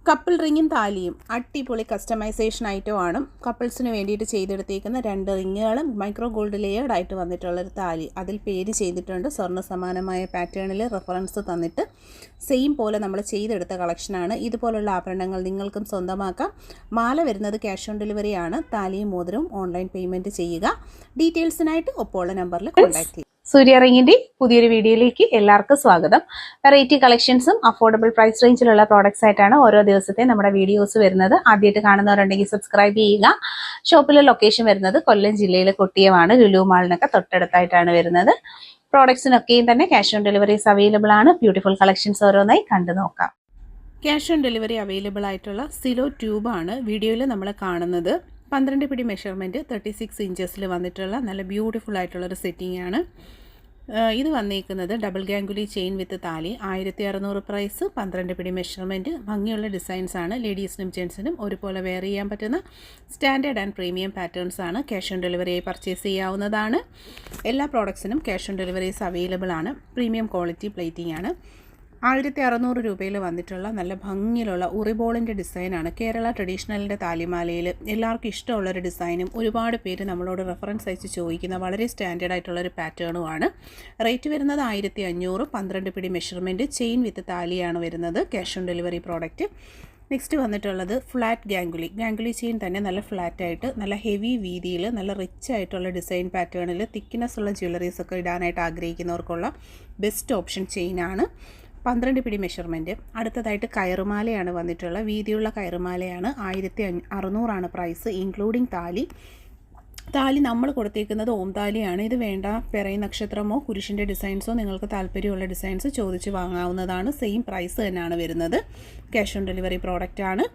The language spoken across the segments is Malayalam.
കപ്പിൾ റിങ്ങും താലിയും അടിപൊളി കസ്റ്റമൈസേഷൻ ഐറ്റമാണ്. കപ്പിൾസിന് വേണ്ടിയിട്ട് ചെയ്തെടുത്തേക്കുന്ന 2 റിങ്ങുകളും മൈക്രോ ഗോൾഡ് ലെയേർഡ് ആയിട്ട് വന്നിട്ടുള്ളൊരു താലി. അതിൽ പേര് ചെയ്തിട്ടുണ്ട്. സ്വർണ്ണ സമാനമായ പാറ്റേണിൽ റെഫറൻസ് തന്നിട്ട് സെയിം പോലെ നമ്മൾ ചെയ്തെടുത്ത കളക്ഷനാണ്. ഇതുപോലുള്ള ആഭരണങ്ങൾ നിങ്ങൾക്കും സ്വന്തമാക്കാം. മാല വരുന്നത് ക്യാഷ് ഓൺ ഡെലിവറി ആണ്. താലിയും മോതിരവും ഓൺലൈൻ പേയ്മെൻറ്റ് ചെയ്യുക. ഡീറ്റെയിൽസിനായിട്ട് ഒപ്പമുള്ള നമ്പറിൽ കോൺടാക്ട് ചെയ്യുക. സൂര്യ റിങ്ങിന്റെ പുതിയൊരു വീഡിയോയിലേക്ക് എല്ലാവർക്കും സ്വാഗതം. വെറൈറ്റി കളക്ഷൻസും അഫോർഡബിൾ പ്രൈസ് റേഞ്ചിലുള്ള പ്രോഡക്ട്സ് ആയിട്ടാണ് ഓരോ ദിവസത്തെ നമ്മുടെ വീഡിയോസ് വരുന്നത്. ആദ്യമായിട്ട് കാണുന്നവരുണ്ടെങ്കിൽ സബ്സ്ക്രൈബ് ചെയ്യുക. ഷോപ്പിലെ ലൊക്കേഷൻ വരുന്നത് കൊല്ലം ജില്ലയിലെ കൊട്ടിയമാണ്. ലുലു മാളിനൊക്കെ തൊട്ടടുത്തായിട്ടാണ് വരുന്നത്. പ്രോഡക്ട്സിനൊക്കെയും തന്നെ ക്യാഷ് ഓൺ ഡെലിവറീസ് അവൈലബിൾ ആണ്. ബ്യൂട്ടിഫുൾ കളക്ഷൻസ് ഓരോന്നായി കണ്ടു നോക്കാം. ക്യാഷ് ഓൺ ഡെലിവറി അവൈലബിൾ ആയിട്ടുള്ള സിലോ ട്യൂബാണ് വീഡിയോയിൽ നമ്മൾ കാണുന്നത്. 12 പിടി മെഷർമെൻറ്റ് 36 ഇഞ്ചസിൽ വന്നിട്ടുള്ള നല്ല ബ്യൂട്ടിഫുൾ ആയിട്ടുള്ളൊരു സെറ്റിംഗ് ആണ്. ഇത് വന്നിരിക്കുന്നത് ഡബിൾ ഗാംഗുലി ചെയിൻ വിത്ത് താലി. 1600 പ്രൈസ്. 12 പിടി മെഷർമെൻറ്റ്. ഭംഗിയുള്ള ഡിസൈൻസ് ആണ്. ലേഡീസിനും ജെൻസിനും ഒരുപോലെ വെയർ ചെയ്യാൻ പറ്റുന്ന സ്റ്റാൻഡേർഡ് ആൻഡ് പ്രീമിയം പാറ്റേൺസ് ആണ്. ക്യാഷ് ഓൺ ഡെലിവറിയായി പർച്ചേസ് ചെയ്യാവുന്നതാണ്. എല്ലാ പ്രോഡക്ട്സിനും ക്യാഷ് ഓൺ ഡെലിവറീസ് അവൈലബിൾ ആണ്. പ്രീമിയം ക്വാളിറ്റി പ്ലേറ്റിംഗ് ആണ്. 1600 രൂപയിൽ വന്നിട്ടുള്ള നല്ല ഭംഗിയിലുള്ള ഉറിബോളിൻ്റെ ഡിസൈനാണ്. കേരള ട്രഡീഷണലിൻ്റെ താലിമാലയിൽ എല്ലാവർക്കും ഇഷ്ടമുള്ളൊരു ഡിസൈനും ഒരുപാട് പേര് നമ്മളോട് റെഫറൻസ് അയച്ച് ചോദിക്കുന്ന വളരെ സ്റ്റാൻഡേർഡ് ആയിട്ടുള്ളൊരു പാറ്റേണുമാണ്. റേറ്റ് വരുന്നത് 1500. 12 പിടി മെഷർമെൻറ്റ് ചെയിൻ വിത്ത് താലിയാണ് വരുന്നത്. Cash on delivery product. Next വന്നിട്ടുള്ളത് ഫ്ലാറ്റ് ഗാംഗുലി ചെയിൻ തന്നെ നല്ല ഫ്ലാറ്റായിട്ട് നല്ല ഹെവി വീതിയിൽ നല്ല റിച്ച് ആയിട്ടുള്ള ഡിസൈൻ പാറ്റേണിൽ തിക്നെസ് ഉള്ള ജ്വല്ലറീസൊക്കെ ഇടാനായിട്ട് ആഗ്രഹിക്കുന്നവർക്കുള്ള ബെസ്റ്റ് ഓപ്ഷൻ ചെയിനാണ്. 12 പിടി മെഷർമെൻറ്റ്. അടുത്തതായിട്ട് കയറുമാലയാണ് വന്നിട്ടുള്ള വീതിയുള്ള കയറുമാലയാണ്. 1600 പ്രൈസ് ഇൻക്ലൂഡിങ് താലി നമ്മൾ കൊടുത്തേക്കുന്നത് ഓം താലിയാണ്. ഇത് വേണ്ട പിറൈ നക്ഷത്രമോ കുരിശിൻ്റെ ഡിസൈൻസോ നിങ്ങൾക്ക് താല്പര്യമുള്ള ഡിസൈൻസ് ചോദിച്ച് വാങ്ങാവുന്നതാണ്. സെയിം പ്രൈസ് തന്നെയാണ് വരുന്നത്. ക്യാഷ് ഓൺ ഡെലിവറി പ്രോഡക്റ്റാണ്.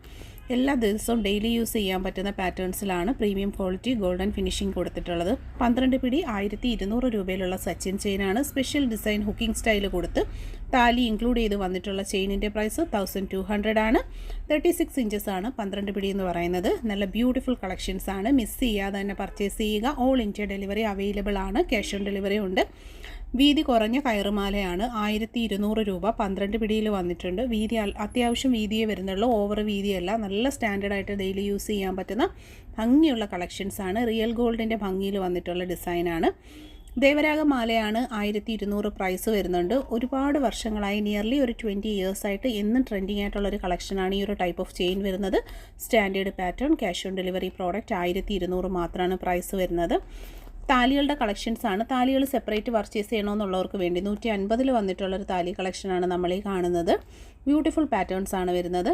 എല്ലാ ദിവസവും ഡെയിലി യൂസ് ചെയ്യാൻ പറ്റുന്ന പാറ്റേൺസിലാണ് പ്രീമിയം ക്വാളിറ്റി ഗോൾഡൻ ഫിനിഷിംഗ് കൊടുത്തിട്ടുള്ളത്. 12 പിടി 1200 രൂപയിലുള്ള സച്ചിൻ ചെയിനാണ്. സ്പെഷ്യൽ ഡിസൈൻ ഹുക്കിംഗ് സ്റ്റൈൽ കൊടുത്ത് താലി ഇൻക്ലൂഡ് ചെയ്ത് വന്നിട്ടുള്ള ചെയിനിൻ്റെ പ്രൈസ് 1200 ആണ്. 36 ഇഞ്ചസ് ആണ് 12 പിടി എന്ന് പറയുന്നത്. നല്ല ബ്യൂട്ടിഫുൾ കളക്ഷൻസ് ആണ്. മിസ് ചെയ്യാതെ തന്നെ പർച്ചേസ് ചെയ്യുക. ഓൾ ഇന്ത്യ ഡെലിവറി അവൈലബിൾ ആണ്. ക്യാഷ് ഓൺ ഡെലിവറി ഉണ്ട്. വീതി കുറഞ്ഞ കയറുമാലയാണ്. 1200 രൂപ. 12 പിടിയിൽ വന്നിട്ടുണ്ട്. വീതി അത്യാവശ്യം വീതിയേ വരുന്നുള്ളൂ. ഓവർ വീതിയല്ല. നല്ല സ്റ്റാൻഡേർഡായിട്ട് ഡെയിലി യൂസ് ചെയ്യാൻ പറ്റുന്ന ഭംഗിയുള്ള കളക്ഷൻസാണ്. റിയൽ ഗോൾഡിൻ്റെ ഭംഗിയിൽ വന്നിട്ടുള്ള ഡിസൈനാണ്. ദേവരാഗമാലയാണ്. 1200 പ്രൈസ് വരുന്നുണ്ട്. ഒരുപാട് വർഷങ്ങളായി നിയർലി ഒരു 20 ഇയേഴ്സായിട്ട് എന്നും ട്രെൻഡിങ് ആയിട്ടുള്ളൊരു കളക്ഷനാണ് ഈ ഒരു ടൈപ്പ് ഓഫ് ചെയിൻ വരുന്നത്. Standard pattern. Cash on delivery product. 1200 മാത്രമാണ് പ്രൈസ് വരുന്നത്. താലികളുടെ കളക്ഷൻസ് ആണ്. താലികൾ സെപ്പറേറ്റ് പർച്ചേസ് ചെയ്യണമെന്നുള്ളവർക്ക് വേണ്ടി 150 വന്നിട്ടുള്ളൊരു താലി കളക്ഷനാണ് നമ്മളീ കാണുന്നത്. ബ്യൂട്ടിഫുൾ പാറ്റേൺസ് ആണ് വരുന്നത്.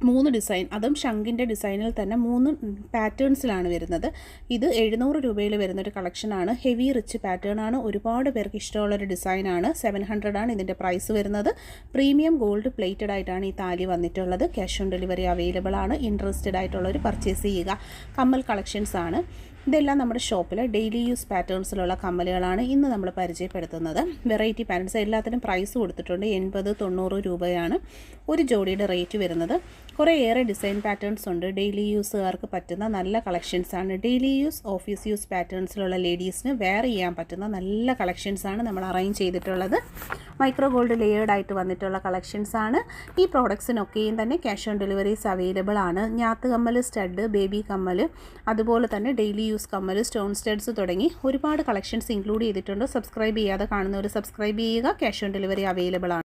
3 ഡിസൈൻ, അതും ശംഖിൻ്റെ ഡിസൈനിൽ തന്നെ 3 പാറ്റേൺസിലാണ് വരുന്നത്. ഇത് 700 രൂപയിൽ വരുന്നൊരു കളക്ഷനാണ്. ഹെവി റിച്ച് പാറ്റേൺ ആണ്. ഒരുപാട് പേർക്ക് ഇഷ്ടമുള്ളൊരു ഡിസൈനാണ്. 700 ആണ് ഇതിൻ്റെ പ്രൈസ് വരുന്നത്. പ്രീമിയം ഗോൾഡ് പ്ലേറ്റഡ് ആയിട്ടാണ് ഈ താലി വന്നിട്ടുള്ളത്. ക്യാഷ് ഓൺ ഡെലിവറി അവൈലബിൾ ആണ്. ഇൻട്രസ്റ്റഡ് ആയിട്ടുള്ളവർ പർച്ചേസ് ചെയ്യുക. കമ്മൽ കളക്ഷൻസ് ആണ്. ഇതെല്ലാം നമ്മുടെ ഷോപ്പിൽ ഡെയിലി യൂസ് പാറ്റേൺസിലുള്ള കമ്മലുകളാണ് ഇന്ന് നമ്മൾ പരിചയപ്പെടുത്തുന്നത്. വെറൈറ്റി പാറ്റേൺസ് എല്ലാത്തിനും പ്രൈസ് കൊടുത്തിട്ടുണ്ട്. 80-90 രൂപയാണ് ഒരു ജോഡിയുടെ റേറ്റ് വരുന്നത്. കുറേയേറെ ഡിസൈൻ പാറ്റേൺസ് ഉണ്ട്. ഡെയിലി യൂസുകാർക്ക് പറ്റുന്ന നല്ല കളക്ഷൻസാണ്. ഡെയിലി യൂസ്, ഓഫീസ് യൂസ് പാറ്റേൺസിലുള്ള ലേഡീസിന് വെയർ ചെയ്യാൻ പറ്റുന്ന നല്ല കളക്ഷൻസാണ് നമ്മൾ അറേഞ്ച് ചെയ്തിട്ടുള്ളത്. മൈക്രോ ഗോൾഡ് ലെയേർഡ് ആയിട്ട് വന്നിട്ടുള്ള കളക്ഷൻസാണ്. ഈ പ്രോഡക്ട്സിനൊക്കെയും തന്നെ ക്യാഷ് ഓൺ ഡെലിവറീസ് അവൈലബിൾ ആണ്. ഞാത്ത് കമ്മൽ, സ്റ്റഡ്, ബേബി കമ്മൽ, അതുപോലെ തന്നെ ഡെയിലി യൂസ് കമ്മൽ, സ്റ്റോൺ സ്റ്റഡ്സ് തുടങ്ങി ഒരുപാട് കളക്ഷൻസ് ഇൻക്ലൂഡ് ചെയ്തിട്ടുണ്ട്. സബ്സ്ക്രൈബ് ചെയ്യാതെ കാണുന്നവർ സബ്സ്ക്രൈബ് ചെയ്യുക. ക്യാഷ് ഓൺ ഡെലിവറി അവൈലബിൾ ആണ്.